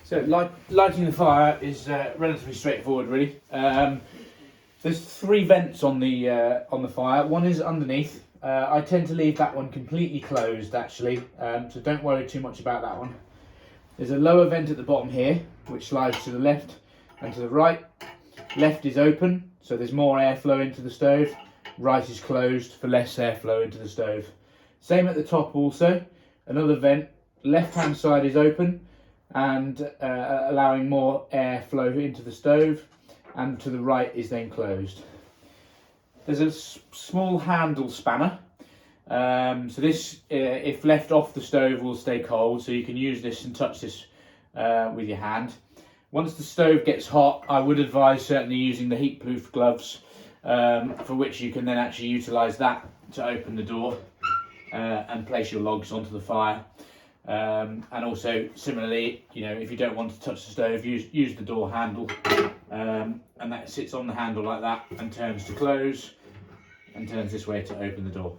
So lighting the fire is relatively straightforward, really. There's 3 vents on the fire. One is underneath. I tend to leave that one completely closed, actually, so don't worry too much about that one. There's a lower vent at the bottom here, which slides to the left and to the right. Left is open, so there's more airflow into the stove. Right is closed for less airflow into the stove. Same at the top also. Another vent. Left-hand side is open and allowing more airflow into the stove, and to the right is then closed. There's a small handle spanner, so this, if left off the stove, will stay cold, so you can use this and touch this with your hand. Once the stove gets hot, I would advise certainly using the heat-proof gloves, for which you can then actually utilise that to open the door and place your logs onto the fire. And also similarly, if you don't want to touch the stove, use the door handle, and that sits on the handle like that and turns to close and turns this way to open the door.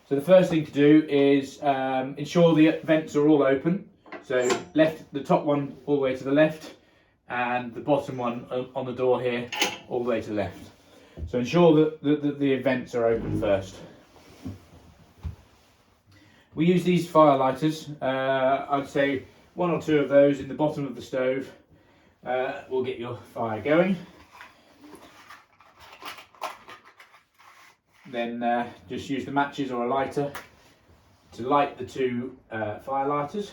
So the first thing to do is ensure the vents are all open. So the top one all the way to the left, and the bottom one on the door here all the way to the left. So ensure that the vents are open first. We use these fire lighters. I'd say 1 or 2 of those in the bottom of the stove will get your fire going. Then just use the matches or a lighter to light the 2 fire lighters.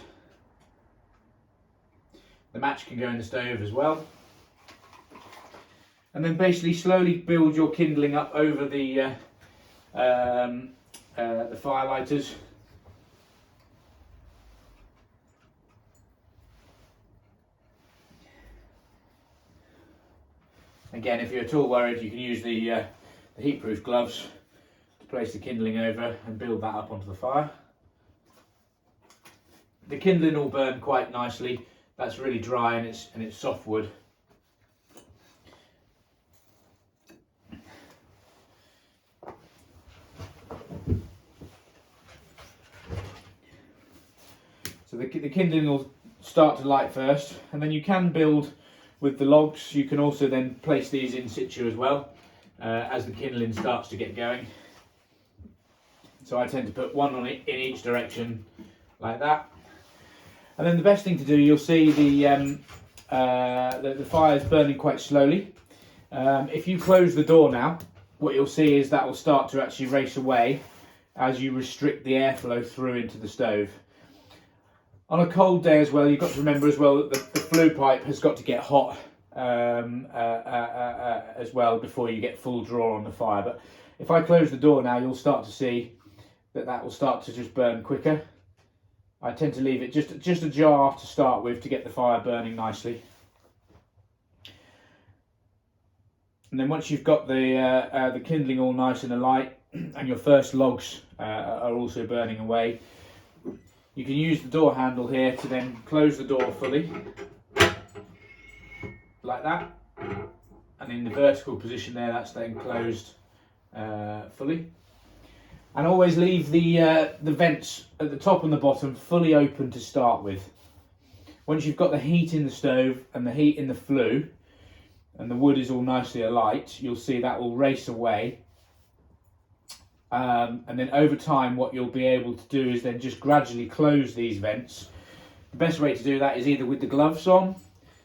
The match can go in the stove as well. And then basically slowly build your kindling up over the fire lighters. Again, if you're at all worried, you can use the heat-proof gloves to place the kindling over and build that up onto the fire. The kindling will burn quite nicely. That's really dry and it's soft wood. So the kindling will start to light first, and then you can build with the logs. You can also then place these in situ as well as the kindling starts to get going. So I tend to put one on it in each direction like that. And then the best thing to do, you'll see the fire is burning quite slowly. If you close the door now, what you'll see is that will start to actually race away as you restrict the airflow through into the stove. On a cold day as well, you've got to remember as well that the flue pipe has got to get hot as well before you get full draw on the fire. But if I close the door now, you'll start to see that will start to just burn quicker. I tend to leave it just ajar to start with to get the fire burning nicely. And then once you've got the kindling all nice and alight and your first logs are also burning away, you can use the door handle here to then close the door fully, like that. And in the vertical position there, that's then closed fully. And always leave the vents at the top and the bottom fully open to start with. Once you've got the heat in the stove and the heat in the flue, and the wood is all nicely alight, you'll see that will race away. And then over time, what you'll be able to do is then just gradually close these vents. The best way to do that is either with the gloves on,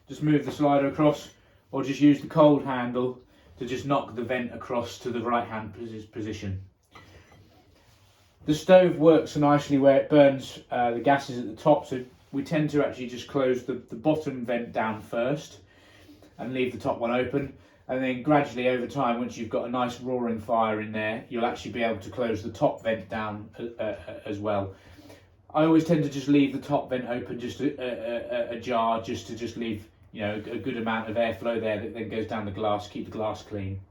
just move the slider across, or just use the cold handle to just knock the vent across to the right hand position. The stove works so nicely where it burns the gases at the top, so we tend to actually just close the bottom vent down first and leave the top one open. And then gradually over time, once you've got a nice roaring fire in there, you'll actually be able to close the top vent down as well. I always tend to just leave the top vent open, just ajar, just to leave a good amount of airflow there that then goes down the glass, keep the glass clean.